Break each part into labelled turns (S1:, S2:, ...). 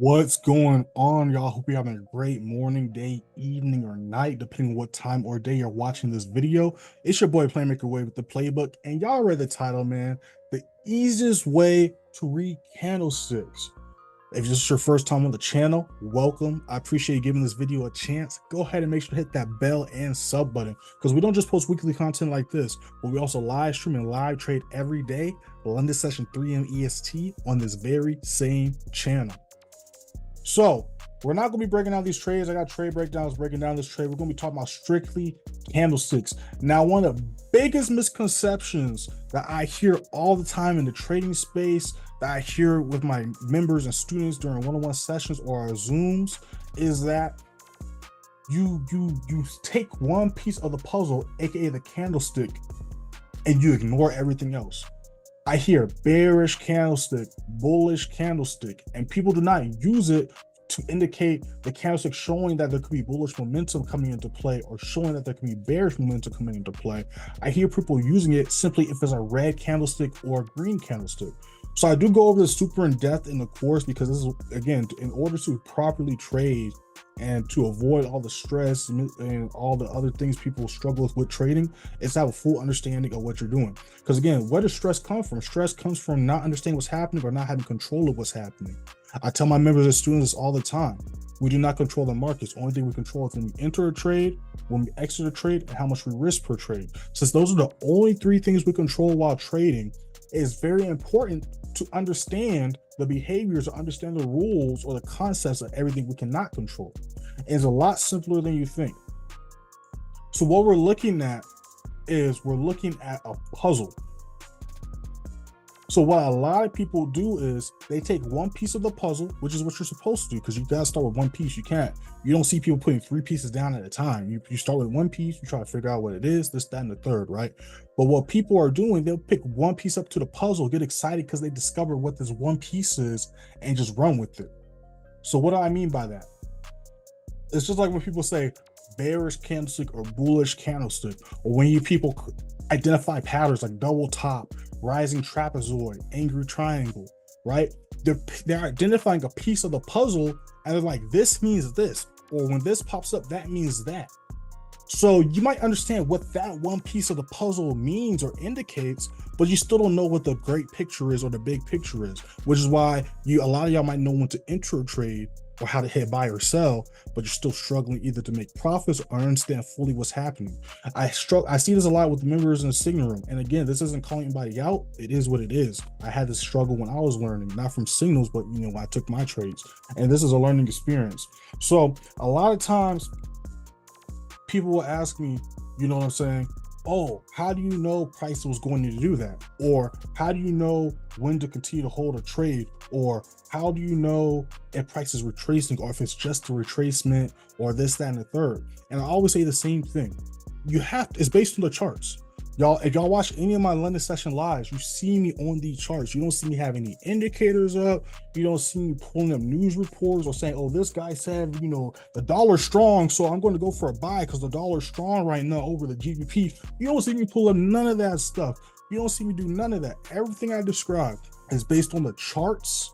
S1: What's going on, y'all? Hope you're having a great morning, day, evening, or night, depending on what time or day you're watching this video. It's your boy Playmaker Way with the playbook, and y'all read the title, man. The easiest way to read candlesticks. If this is your first time on the channel, welcome. I appreciate you giving this video a chance. Go ahead and make sure to hit that bell and sub button because we don't just post weekly content like this, but we also live stream and live trade every day, London session 3 a.m. EST on this very same channel. So we're not going to be breaking down these trades. I got trade breakdowns breaking down this trade. We're going to be talking about strictly candlesticks. Now, one of the biggest misconceptions that I hear all the time in the trading space, that I hear with my members and students during one-on-one sessions or our Zooms, is that you take one piece of the puzzle, aka the candlestick, and you ignore everything else. I hear bearish candlestick, bullish candlestick, and people do not use it to indicate the candlestick showing that there could be bullish momentum coming into play or showing that there can be bearish momentum coming into play. I hear people using it simply if it's a red candlestick or a green candlestick. So I do go over this super in depth in the course because this is, again, in order to properly trade and to avoid all the stress and all the other things people struggle with trading, is to have a full understanding of what you're doing. Because again, where does stress come from? Stress comes from not understanding what's happening or not having control of what's happening. I tell my members and students all the time, we do not control the markets. Only thing we control is when we enter a trade, when we exit a trade, and how much we risk per trade. Since those are the only three things we control while trading, it's very important to understand the behaviors or understand the rules or the concepts of everything we cannot control. It's a lot simpler than you think. So what we're looking at is we're looking at a puzzle. So what a lot of people do is they take one piece of the puzzle, which is what you're supposed to do, because you gotta start with one piece. You don't see people putting three pieces down at a time. You start with one piece, you try to figure out what it is, this, that, and the third, right? But what people are doing, they'll pick one piece up to the puzzle, get excited because they discover what this one piece is and just run with it. So what do I mean by that? It's just like when people say bearish candlestick or bullish candlestick, or when you people identify patterns like double top, rising trapezoid, angry triangle, right? They're identifying a piece of the puzzle and they're like, this means this, or when this pops up, that means that. So you might understand what that one piece of the puzzle means or indicates, but you still don't know what the great picture is or the big picture is, which is why a lot of y'all might know when to enter a trade or how to hit buy or sell, but you're still struggling either to make profits or understand fully what's happening. I see this a lot with the members in the signal room. And again, this isn't calling anybody out. It is what it is. I had this struggle when I was learning, not from signals, but when I took my trades. And this is a learning experience. So a lot of times people will ask me, you know what I'm saying? Oh, how do you know price was going to do that? Or how do you know when to continue to hold a trade? Or how do you know if price is retracing or if it's just a retracement or this, that, and the third? And I always say the same thing. It's based on the charts. Y'all, if y'all watch any of my London session lives, you see me on these charts. You don't see me having any indicators up. You don't see me pulling up news reports or saying, oh, this guy said, the dollar's strong, so I'm going to go for a buy because the dollar's strong right now over the GBP. You don't see me pull up none of that stuff. You don't see me do none of that. Everything I describe is based on the charts,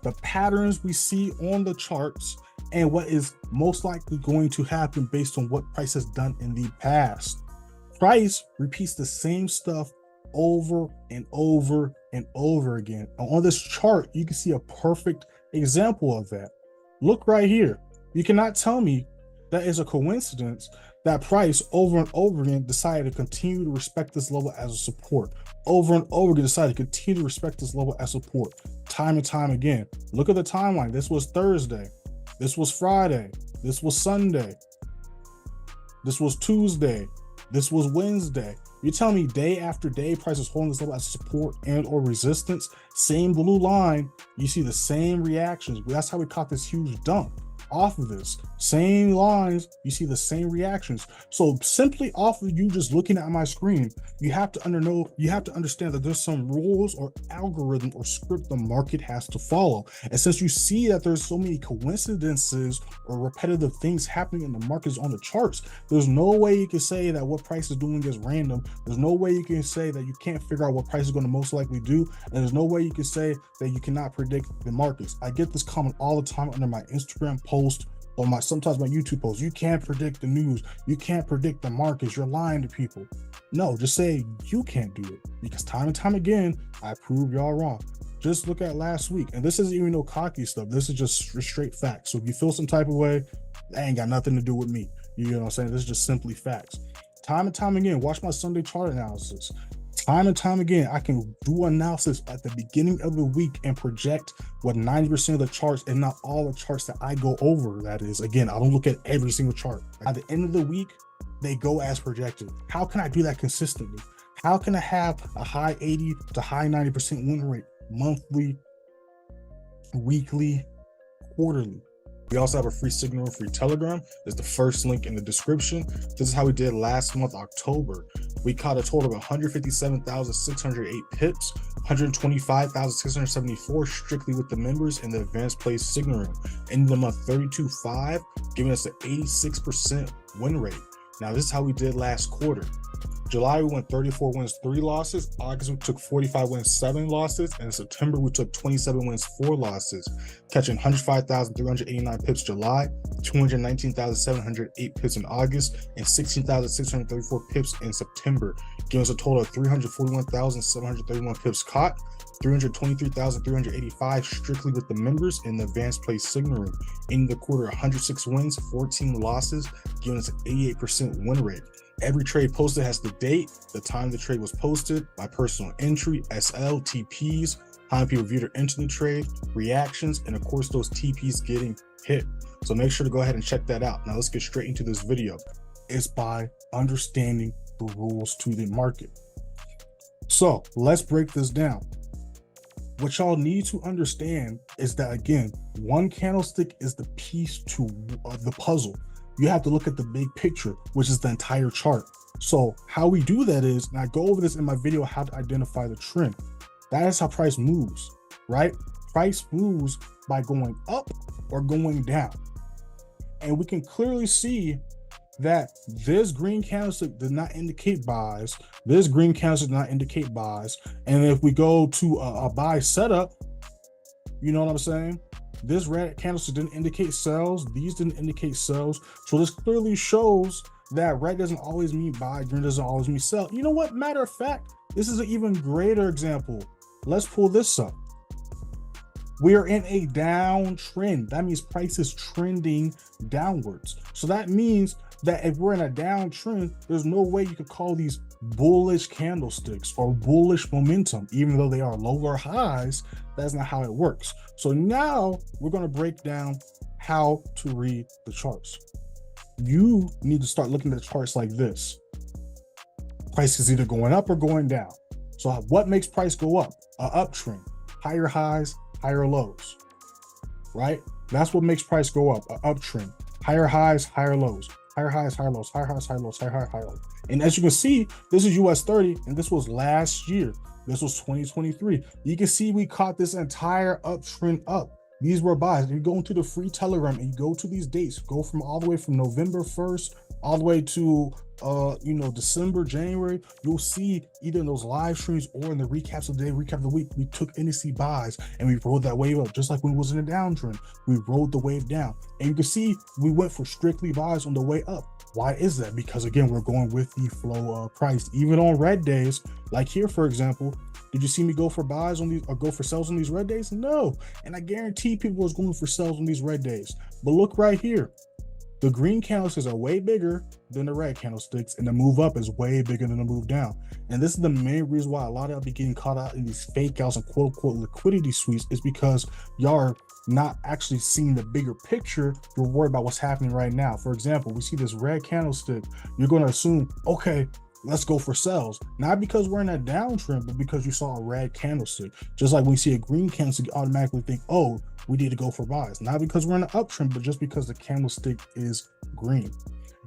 S1: the patterns we see on the charts, and what is most likely going to happen based on what price has done in the past. Price repeats the same stuff over and over and over again. And on this chart, you can see a perfect example of that. Look right here. You cannot tell me that is a coincidence that price over and over again decided to continue to respect this level as a support. Over and over again decided to continue to respect this level as support. Time and time again. Look at the timeline. This was Thursday. This was Friday. This was Sunday. This was Tuesday. This was Wednesday. You're telling me day after day, price is holding this level as support and or resistance. Same blue line, you see the same reactions. That's how we caught this huge dump. off of this same lines, you see the same reactions. So simply off of you just looking at my screen, you have to understand that there's some rules or algorithm or script the market has to follow. And since you see that there's so many coincidences or repetitive things happening in the markets on the charts, there's no way you can say that what price is doing is random. There's no way you can say that you can't figure out what price is going to most likely do, and there's no way you can say that you cannot predict the markets. I get this comment all the time under my Instagram post or sometimes my YouTube posts. You can't predict the news, you can't predict the markets, you're lying to people. No, just say you can't do it, because time and time again I prove y'all wrong. Just look at last week, and this isn't even no cocky stuff, this is just straight facts. So if you feel some type of way, that ain't got nothing to do with me. You know what I'm saying? This is just simply facts. Time and time again, watch my Sunday chart analysis. Time and time again, I can do analysis at the beginning of the week and project what 90% of the charts, and not all the charts that I go over. That is, again, I don't look at every single chart. At the end of the week, they go as projected. How can I do that consistently? How can I have a high 80 to high 90% win rate monthly, weekly, quarterly? We also have a free signal and free Telegram. There's the first link in the description. This is how we did last month, October. We caught a total of 157,608 pips, 125,674 strictly with the members in the advanced play signal room. In the month 32.5, giving us an 86% win rate. Now this is how we did last quarter. July, we went 34 wins, 3 losses. August, we took 45 wins, 7 losses. And in September, we took 27 wins, 4 losses, catching 105,389 pips July, 219,708 pips in August, and 16,634 pips in September, giving us a total of 341,731 pips caught, 323,385 strictly with the members in the advanced play signal room. In the quarter, 106 wins, 14 losses, giving us an 88% win rate. Every trade posted has the date, the time the trade was posted, my personal entry, SL, TPs, how many people viewed or entered the trade, reactions, and of course those TPs getting hit. So make sure to go ahead and check that out. Now let's get straight into this video. It's by understanding the rules to the market. So let's break this down. What y'all need to understand is that, again, one candlestick is the piece to the puzzle. You have to look at the big picture, which is the entire chart. So how we do that is, and I go over this in my video, how to identify the trend. That is how price moves, right? Price moves by going up or going down. And we can clearly see that this green candlestick did not indicate buys. This green candlestick did not indicate buys. And if we go to a buy setup, you know what I'm saying? This red candlestick didn't indicate sells. These didn't indicate sells. So this clearly shows that red doesn't always mean buy, green doesn't always mean sell. You know what? Matter of fact, this is an even greater example. Let's pull this up. We are in a downtrend. That means price is trending downwards. So that means that if we're in a downtrend, there's no way you could call these bullish candlesticks or bullish momentum, even though they are lower highs. That's not how it works. So now we're going to break down how to read the charts. You need to start looking at the charts like this. Price is either going up or going down. So what makes price go up? An uptrend, higher highs, higher lows, right? That's what makes price go up, an uptrend, higher highs, higher lows, higher highs, higher lows, higher highs, higher lows, higher highs, higher lows. And as you can see, this is US 30, and this was last year. This was 2023. You can see we caught this entire uptrend up. These were buys. If you go into the free Telegram and you go to these dates, go from all the way from November 1st all the way to December, January, you'll see either in those live streams or in the recaps of the day, recap of the week, we took NSC buys and we rode that wave up. Just like when it was in a downtrend, we rode the wave down. And you can see we went for strictly buys on the way up. Why is that? Because again, we're going with the flow of price. Even on red days, like here, for example, did you see me go for buys on these or go for sells on these red days? No. And I guarantee people was going for sells on these red days. But look right here. The green candlesticks are way bigger than the red candlesticks, and the move up is way bigger than the move down. And this is the main reason why a lot of y'all be getting caught out in these fake outs and quote unquote liquidity sweeps, is because y'all are not actually seeing the bigger picture. You're worried about what's happening right now. For example, we see this red candlestick. You're going to assume, okay, let's go for sales. Not because we're in a downtrend, but because you saw a red candlestick. Just like when you see a green candlestick, you automatically think, oh, we need to go for buys. Not because we're in an uptrend, but just because the candlestick is green.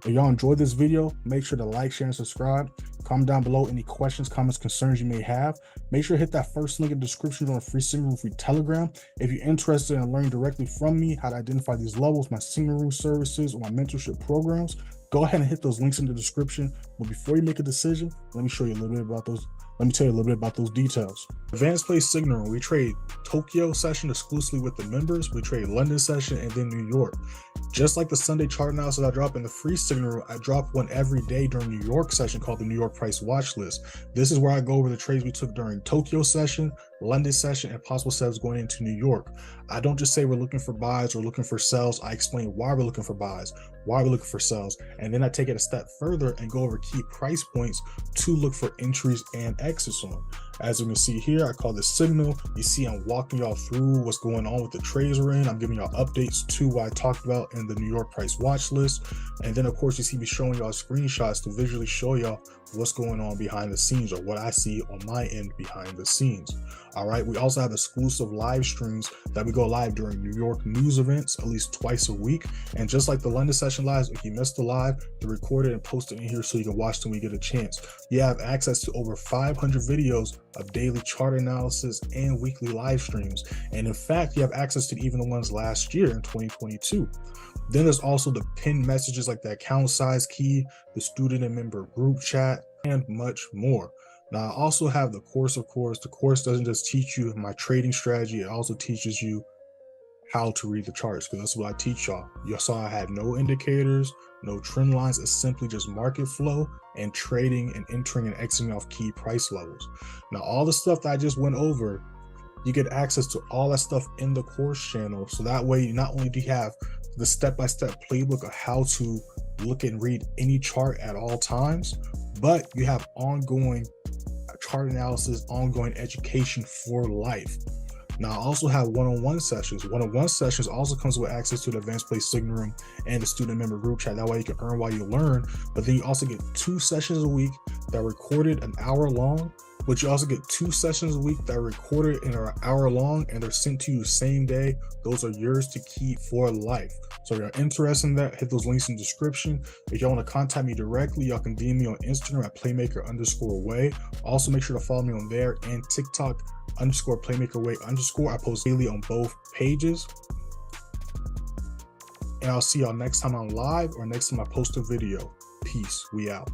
S1: If y'all enjoyed this video, make sure to like, share, and subscribe. Comment down below any questions, comments, concerns you may have. Make sure to hit that first link in the description on a free signal room, free Telegram. If you're interested in learning directly from me how to identify these levels, my signal room services, or my mentorship programs, go ahead and hit those links in the description. But before you make a decision, let me show you a little bit about those. Let me tell you a little bit about those details. Advanced Play Signal Room, we trade Tokyo session exclusively with the members. We trade London session and then New York. Just like the Sunday chart analysis I drop in the free signal room, I drop one every day during New York session called the New York Price Watch List. This is where I go over the trades we took during Tokyo session, London session, and possible sales going into New York. I don't just say we're looking for buys or looking for sells. I explain why we're looking for buys, why we're looking for sells, and then I take it a step further and go over key price points to look for entries and exits on. As you can see here, I call this signal. You see I'm walking y'all through what's going on with the trades we're in. I'm giving y'all updates to what I talked about in the New York Price Watch List. And then of course you see me showing y'all screenshots to visually show y'all what's going on behind the scenes, or what I see on my end behind the scenes. All right, we also have exclusive live streams that we go live during New York news events at least twice a week. And just like the London session lives, if you missed the live, they're recorded and posted in here so you can watch them when you get a chance. You have access to over 500 videos of daily chart analysis and weekly live streams. And in fact, you have access to even the ones last year in 2022. Then there's also the pinned messages like the account size key, the student and member group chat, and much more. Now, I also have the course, of course. The course doesn't just teach you my trading strategy, it also teaches you how to read the charts, because that's what I teach y'all. You saw I had no indicators, no trend lines. It's simply just market flow and trading and entering and exiting off key price levels. Now, all the stuff that I just went over, you get access to all that stuff in the course channel. So that way, not only do you have the step-by-step playbook of how to look and read any chart at all times, but you have ongoing chart analysis, ongoing education for life. Now, I also have one-on-one sessions. One-on-one sessions also comes with access to the Advanced Play Signal Room and the student member group chat. That way you can earn while you learn, but then you also get 2 sessions a week that are recorded an hour long, but you also get 2 sessions a week that are recorded and are an hour long, and they're sent to you same day. Those are yours to keep for life. So if you're interested in that, hit those links in the description. If y'all want to contact me directly, y'all can DM me on Instagram at playmaker_way. Also, make sure to follow me on there, and TikTok _playmakerway_. I post daily on both pages. And I'll see y'all next time I'm live or next time I post a video. Peace. We out.